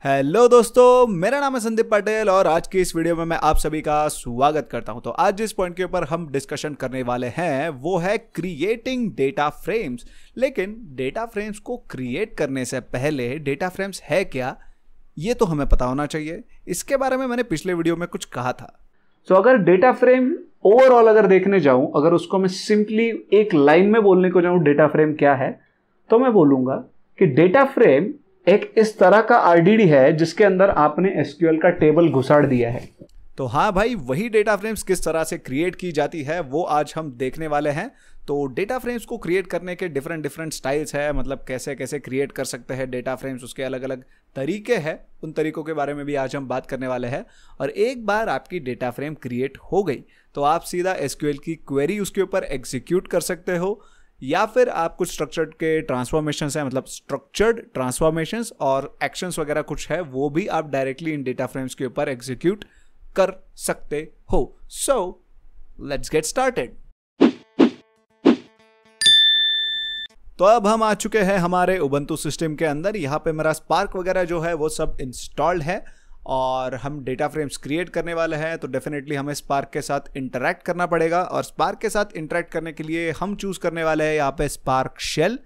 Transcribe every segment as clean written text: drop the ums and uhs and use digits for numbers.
Hello दोस्तों, मेरा नाम है संदीप पटेल और आज की इस वीडियो में मैं आप सभी का स्वागत करता हूं। तो आज जिस पॉइंट के ऊपर हम डिस्कशन करने वाले हैं वो है क्रिएटिंग डेटा फ्रेम्स। लेकिन डेटा फ्रेम्स को क्रिएट करने से पहले डेटा फ्रेम्स है क्या, ये तो हमें पता होना चाहिए। इसके बारे में मैंने पिछले वीडियो में कुछ कहा था। अगर डेटा फ्रेम ओवरऑल अगर देखने जाऊं, अगर उसको मैं सिंपली एक लाइन में बोलने को जाऊं डेटा फ्रेम क्या है, तो मैं बोलूंगा कि डेटा फ्रेम एक इस तरह का आरडीडी है जिसके अंदर आपने एसक्यूएल का टेबल घुसाड़ दिया है। तो हाँ भाई, वही डेटा फ्रेम्स किस तरह से क्रिएट की जाती है वो आज हम देखने वाले हैं। तो डेटा फ्रेम्स को क्रिएट करने के डिफरेंट स्टाइल्स है, मतलब कैसे कैसे क्रिएट कर सकते हैं डेटा फ्रेम्स, उसके अलग अलग तरीके हैं। उन तरीकों के बारे में भी आज हम बात करने वाले हैं। और एक बार आपकी डेटा फ्रेम क्रिएट हो गई तो आप सीधा एसक्यूएल की क्वेरी उसके ऊपर एग्जीक्यूट कर सकते हो, या फिर आप कुछ स्ट्रक्चर्ड के ट्रांसफॉर्मेशंस है, मतलब स्ट्रक्चर्ड ट्रांसफॉर्मेशंस और एक्शंस वगैरह कुछ है, वो भी आप डायरेक्टली इन डेटा फ्रेम्स के ऊपर एग्जीक्यूट कर सकते हो। So let's get started. तो अब हम आ चुके हैं हमारे उबंटू सिस्टम के अंदर। यहाँ पे मेरा स्पार्क वगैरह जो है वो सब इंस्टॉल्ड है और हम डेटा फ्रेम्स क्रिएट करने वाले हैं। तो डेफिनेटली हमें स्पार्क के साथ इंटरैक्ट करना पड़ेगा और स्पार्क के साथ इंटरैक्ट करने के लिए हम चूज करने वाले हैं यहाँ पे स्पार्क शेल।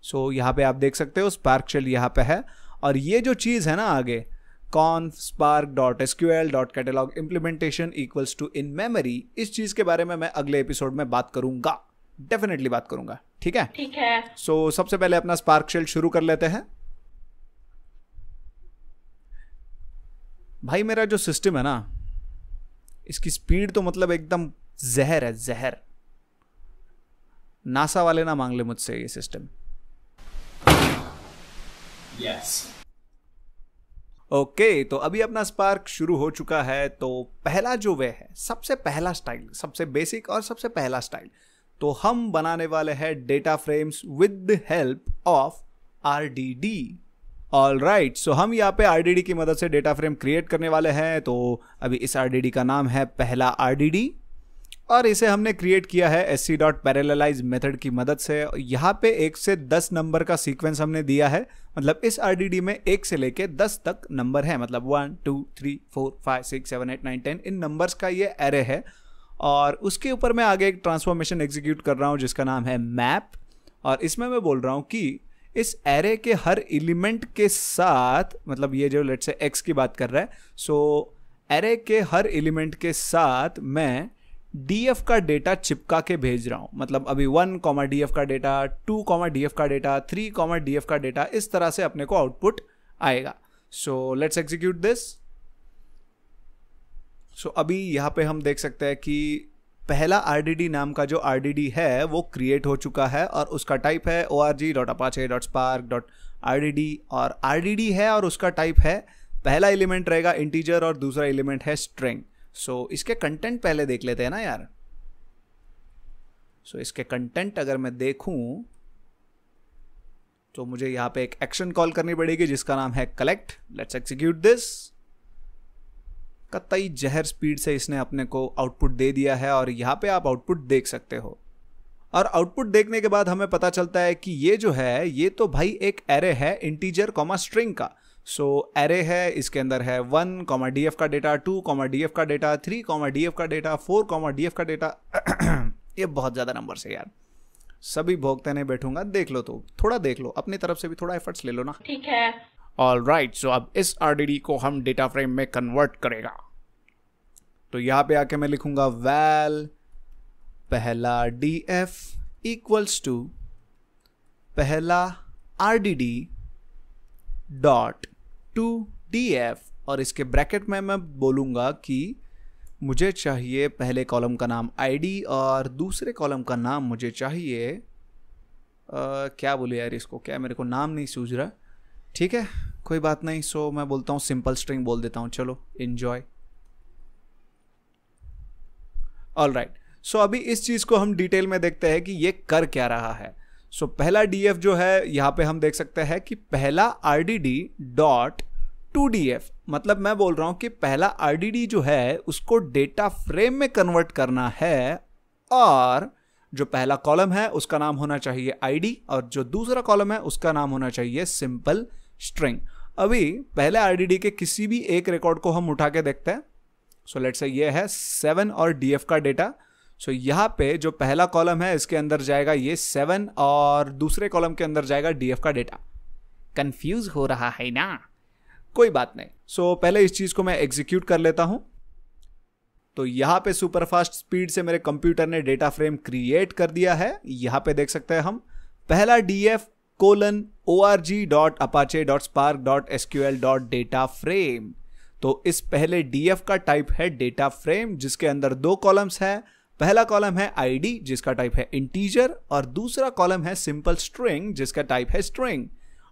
सो यहाँ पे आप देख सकते हो स्पार्क शेल यहाँ पे है। और ये जो चीज़ है ना आगे, conf spark.sql.catalog implementation equals to in memory, इस चीज़ के बारे में मैं अगले एपिसोड में बात करूंगा, डेफिनेटली बात करूंगा। ठीक है, ठीक है। सो सबसे पहले अपना स्पार्क शेल शुरू कर लेते हैं। भाई मेरा जो सिस्टम है ना, इसकी स्पीड तो मतलब एकदम जहर है, जहर। नासा वाले ना मांग ले मुझसे ये सिस्टम। यस। ओके, तो अभी अपना स्पार्क शुरू हो चुका है। तो पहला जो वे है, सबसे पहला स्टाइल, सबसे बेसिक और सबसे पहला स्टाइल, तो हम बनाने वाले हैं data frames with the help of RDD. All right, so हम यहाँ पे आरडीडी की मदद से डेटा फ्रेम क्रिएट करने वाले हैं। तो अभी इस आरडीडी का नाम है पहला आरडीडी और इसे हमने क्रिएट किया है sc.parallelize मेथड की मदद से। यहाँ पे 1 से 10 नंबर का सीक्वेंस हमने दिया है, मतलब इस आरडीडी में 1 से लेके 10 तक नंबर है, मतलब 1 2 3 4 5 6 7 8 9 10 इन नंबर्स का ये एरे है। और उसके ऊपर मैं आगे एक ट्रांसफॉर्मेशन एग्जीक्यूट कर रहा हूँ जिसका नाम है मैप। और इसमें मैं बोल रहा हूँ कि इस एरे के हर एलिमेंट के साथ, मतलब ये जो लेट्स से एक्स की बात कर रहा है, सो एरे के हर एलिमेंट के साथ मैं डीएफ का डेटा चिपका के भेज रहा हूं। मतलब अभी 1 डीएफ का डेटा, 2 डीएफ का डेटा, 3 डीएफ का डेटा, इस तरह से अपने को आउटपुट आएगा। So let's execute this. So अभी यहाँ पे हम देख सकते हैं कि पहला आरडीडी नाम का जो आरडीडी है वो क्रिएट हो चुका है और उसका टाइप है org.apache.spark.rdd और आरडीडी है और उसका टाइप है, पहला एलिमेंट रहेगा इंटीजर और दूसरा एलिमेंट है स्ट्रिंग। सो इसके कंटेंट पहले देख लेते हैं ना यार। सो इसके कंटेंट अगर मैं देखूं तो मुझे यहाँ पे एक एक्शन कॉल करनी पड़ेगी जिसका नाम है कलेक्ट। Let's execute this. कतई जहर स्पीड से इसने अपने को आउटपुट दे दिया है और यहाँ पे आप आउटपुट देख सकते हो। और आउटपुट देखने के बाद हमें पता चलता है कि ये जो है ये तो भाई एक एरे है इंटीजर स्ट्रिंग का। सो एरे है, इसके अंदर है 1 डीएफ का डेटा, 2 डीएफ का डेटा, 3 डीएफ का डेटा, 4 डीएफ का डेटा। ये बहुत ज़्यादा नंबर है यार, सभी भोगते नहीं बैठूंगा। देख लो, तो थोड़ा देख लो, अपनी तरफ से भी थोड़ा एफर्ट्स ले लो ना। ठीक है। ऑल राइट, सो अब इस आरडीडी को हम डेटा फ्रेम में कन्वर्ट करेगा। तो यहाँ पे आके मैं लिखूंगा वैल पहला डीएफ इक्वल्स टू पहला आरडीडी डॉट टू डीएफ और इसके ब्रैकेट में मैं बोलूँगा कि मुझे चाहिए पहले कॉलम का नाम आईडी और दूसरे कॉलम का नाम मुझे चाहिए क्या बोले यार इसको, क्या मेरे को नाम नहीं सूझ रहा। ठीक है, कोई बात नहीं। सो मैं बोलता हूँ सिंपल स्ट्रिंग बोल देता हूँ, चलो एंजॉय। ऑल राइट, सो अभी इस चीज़ को हम डिटेल में देखते हैं कि ये कर क्या रहा है। सो पहला डीएफ जो है यहाँ पे हम देख सकते हैं कि पहला आरडीडी डॉट टू डीएफ, मतलब मैं बोल रहा हूँ कि पहला आरडीडी जो है उसको डेटा फ्रेम में कन्वर्ट करना है और जो पहला कॉलम है उसका नाम होना चाहिए आईडी और जो दूसरा कॉलम है उसका नाम होना चाहिए सिंपल स्ट्रिंग। अभी पहले आरडीडी के किसी भी एक रिकॉर्ड को हम उठा के देखते हैं। सो लेट्स से ये है 7 और डीएफ का डेटा। सो यहाँ पे जो पहला कॉलम है इसके अंदर जाएगा ये 7 और दूसरे कॉलम के अंदर जाएगा डीएफ का डेटा। कंफ्यूज हो रहा है ना? कोई बात नहीं। सो पहले इस चीज को मैं एग्जीक्यूट कर लेता हूं। तो यहां पे सुपरफास्ट स्पीड से मेरे कंप्यूटर ने डेटा फ्रेम क्रिएट कर दिया है। यहां पे देख सकते हैं हम पहला df:org.apache.spark.sql.data frame। तो इस पहले df का टाइप है डेटा फ्रेम, जिसके अंदर 2 कॉलम्स है। पहला कॉलम है id जिसका टाइप है इंटीजर और दूसरा कॉलम है सिंपल स्ट्रिंग जिसका टाइप है स्ट्रिंग।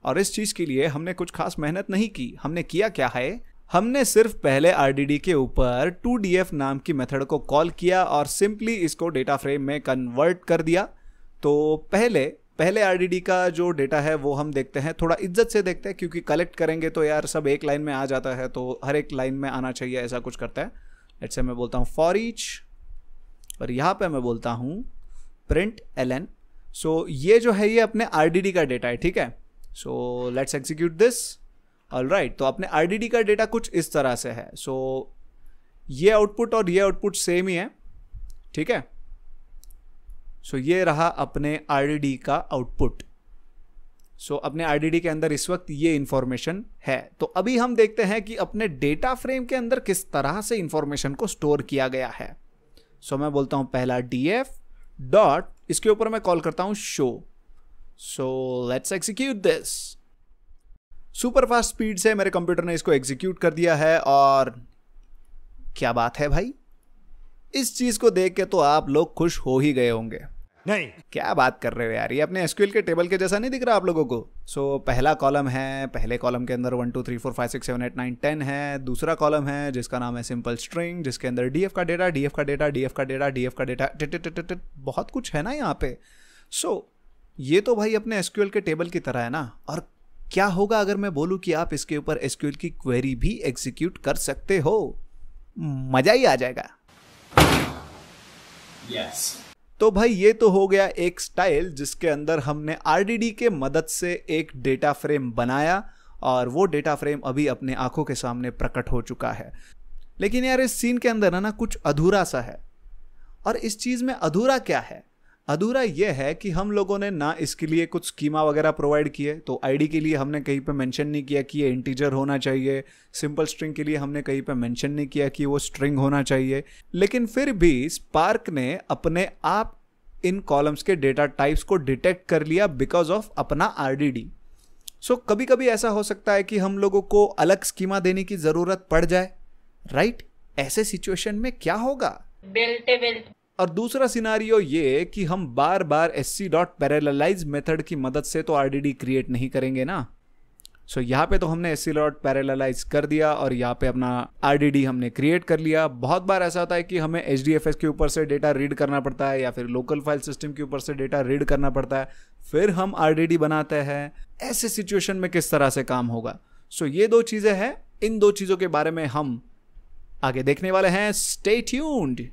और इस चीज के लिए हमने कुछ खास मेहनत नहीं की। हमने किया क्या है, हमने सिर्फ पहले आरडीडी के ऊपर 2df नाम की मेथड को कॉल किया और सिंपली इसको डेटा फ्रेम में कन्वर्ट कर दिया। तो पहले आरडीडी का जो डेटा है वो हम देखते हैं, थोड़ा इज्जत से देखते हैं, क्योंकि कलेक्ट करेंगे तो यार सब एक लाइन में आ जाता है, तो हर एक लाइन में आना चाहिए, ऐसा कुछ करता है। लेट्स से मैं बोलता हूँ फॉर ईच और यहाँ पे मैं बोलता हूँ प्रिंट ln। सो ये जो है ये अपने आरडीडी का डेटा है, ठीक है। सो लेट्स एग्जीक्यूट दिस। ऑलराइट, तो अपने आरडीडी का डेटा कुछ इस तरह से है। सो ये आउटपुट और ये आउटपुट सेम ही है, ठीक है। सो ये रहा अपने आरडीडी का आउटपुट। सो अपने आरडीडी के अंदर इस वक्त ये इंफॉर्मेशन है। तो अभी हम देखते हैं कि अपने डेटा फ्रेम के अंदर किस तरह से इंफॉर्मेशन को स्टोर किया गया है। सो मैं बोलता हूं पहला df डॉट, इसके ऊपर मैं कॉल करता हूं show. So let's execute this. Superfast speed से मेरे कंप्यूटर ने इसको एग्जीक्यूट कर दिया है और क्या बात है भाई, इस चीज को देख के तो आप लोग खुश हो ही गए होंगे। नहीं, क्या बात कर रहे हो यार, ये अपने एसक्यूएल के टेबल के जैसा नहीं दिख रहा आप लोगों को? सो पहला कॉलम है, पहले कॉलम के अंदर 1 2 3 4 5 6 7 8 9 10 है। दूसरा कॉलम है जिसका नाम है सिंपल स्ट्रिंग, जिसके अंदर डीएफ का डेटा, डीएफ का डेटा, डीएफ का डेटा, डीएफ का डेटा, बहुत कुछ है ना यहाँ पे। सो ये तो भाई अपने एसक्यूएल के टेबल की तरह है ना। और क्या होगा अगर मैं बोलूँ कि आप इसके ऊपर एसक्यूएल की क्वेरी भी एग्जीक्यूट कर सकते हो? मजा ही आ जाएगा। yes. तो भाई ये तो हो गया एक स्टाइल जिसके अंदर हमने आरडीडी के मदद से एक डेटा फ्रेम बनाया और वो डेटा फ्रेम अभी अपने आंखों के सामने प्रकट हो चुका है। लेकिन यार इस सीन के अंदर ना कुछ अधूरा सा है। और इस चीज में अधूरा क्या है? अधूरा यह है कि हम लोगों ने ना इसके लिए कुछ स्कीमा वगैरह प्रोवाइड किए। तो आईडी के लिए हमने कहीं पे मेंशन नहीं किया कि ये इंटीजर होना चाहिए। सिंपल स्ट्रिंग के लिए हमने कहीं पे मेंशन नहीं किया कि वो स्ट्रिंग होना चाहिए। लेकिन फिर भी स्पार्क ने अपने आप इन कॉलम्स के डेटा टाइप्स को डिटेक्ट कर लिया बिकॉज ऑफ अपना आरडीडी। सो कभी कभी ऐसा हो सकता है कि हम लोगों को अलग स्कीमा देने की जरूरत पड़ जाए, राइट? ऐसे सिचुएशन में क्या होगा? और दूसरा सिनारियो ये कि हम बार बार sc.parallelize मेथड की मदद से तो आरडीडी क्रिएट नहीं करेंगे ना। सो यहाँ पे तो हमने sc.parallelize कर दिया और यहाँ पे अपना आरडीडी हमने क्रिएट कर लिया। बहुत बार ऐसा होता है कि हमें HDFS के ऊपर से डेटा रीड करना पड़ता है या फिर लोकल फाइल सिस्टम के ऊपर से डेटा रीड करना पड़ता है, फिर हम आरडीडी बनाते हैं। ऐसे सिचुएशन में किस तरह से काम होगा? सो ये 2 चीजें हैं, इन 2 चीजों के बारे में हम आगे देखने वाले हैं। Stay tuned.